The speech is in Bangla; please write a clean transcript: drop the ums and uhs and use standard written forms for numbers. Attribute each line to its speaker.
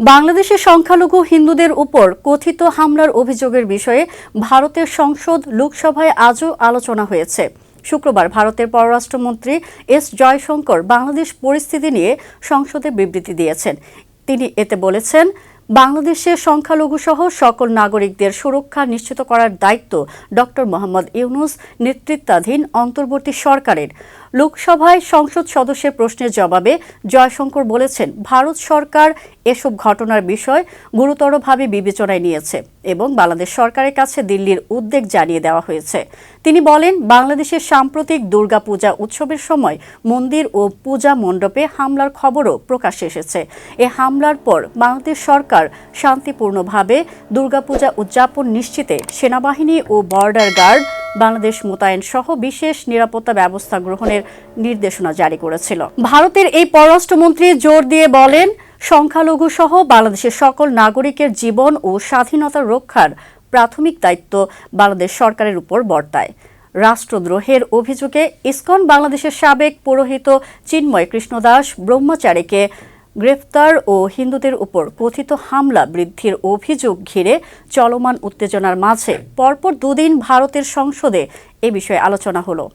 Speaker 1: বাংলাদেশের সংখ্যালঘু হিন্দুদের উপর কথিত হামলার অভিযোগের বিষয়ে ভারতের সংসদ লোকসভায় আজও আলোচনা হয়েছে। শুক্রবার ভারতের পররাষ্ট্রমন্ত্রী এস জয়শঙ্কর বাংলাদেশ পরিস্থিতি নিয়ে সংসদে বিবৃতি দিয়েছেন। তিনি এতে বলেছেন, বাংলাদেশের সংখ্যালঘুসহ সকল নাগরিকদের সুরক্ষা নিশ্চিত করার দায়িত্ব ডক্টর মোহাম্মদ ইউনূস নেতৃত্বাধীন অন্তর্বর্তী সরকারের। লোকসভায় সংসদ সদস্যের প্রশ্নের জবাবে জয়শঙ্কর বলেছেন, ভারত সরকার এসব ঘটনার বিষয় গুরুতরভাবে বিবেচনায় নিয়েছে এবং বাংলাদেশ সরকারের কাছে দিল্লির উদ্বেগ জানিয়ে দেওয়া হয়েছে। তিনি বলেন, বাংলাদেশের সাম্প্রতিক দুর্গাপূজা উৎসবের সময় মন্দির ও পূজা মণ্ডপে হামলার খবরও প্রকাশ্যে এসেছে। এ হামলার পর বাংলাদেশ সরকার শান্তিপূর্ণভাবে দুর্গাপূজা উদযাপন নিশ্চিতে সেনাবাহিনী ও বর্ডার গার্ড বাংলাদেশ মোতায়েন সহ বিশেষ নিরাপত্তা ব্যবস্থা গ্রহণের নির্দেশনা জারি করেছিল। ভারতের এই পররাষ্ট্রমন্ত্রী জোর দিয়ে বলেন, সংখ্যালঘু সহ বাংলাদেশের সকল নাগরিকের জীবন ও স্বাধীনতা রক্ষার প্রাথমিক দায়িত্ব বাংলাদেশ সরকারের উপর বর্তায়। রাষ্ট্রদ্রোহের অভিযোগে ইসকন বাংলাদেশের সাবেক পুরোহিত চিন্ময় কৃষ্ণদাস ব্রহ্মচারীকে গ্রেফতার ও হিন্দুদের উপর কথিত হামলা বৃদ্ধির অভিযোগ ঘিরে চলমান উত্তেজনার মাঝে পরপর দুদিন ভারতের সংসদে এ বিষয়ে আলোচনা হলো।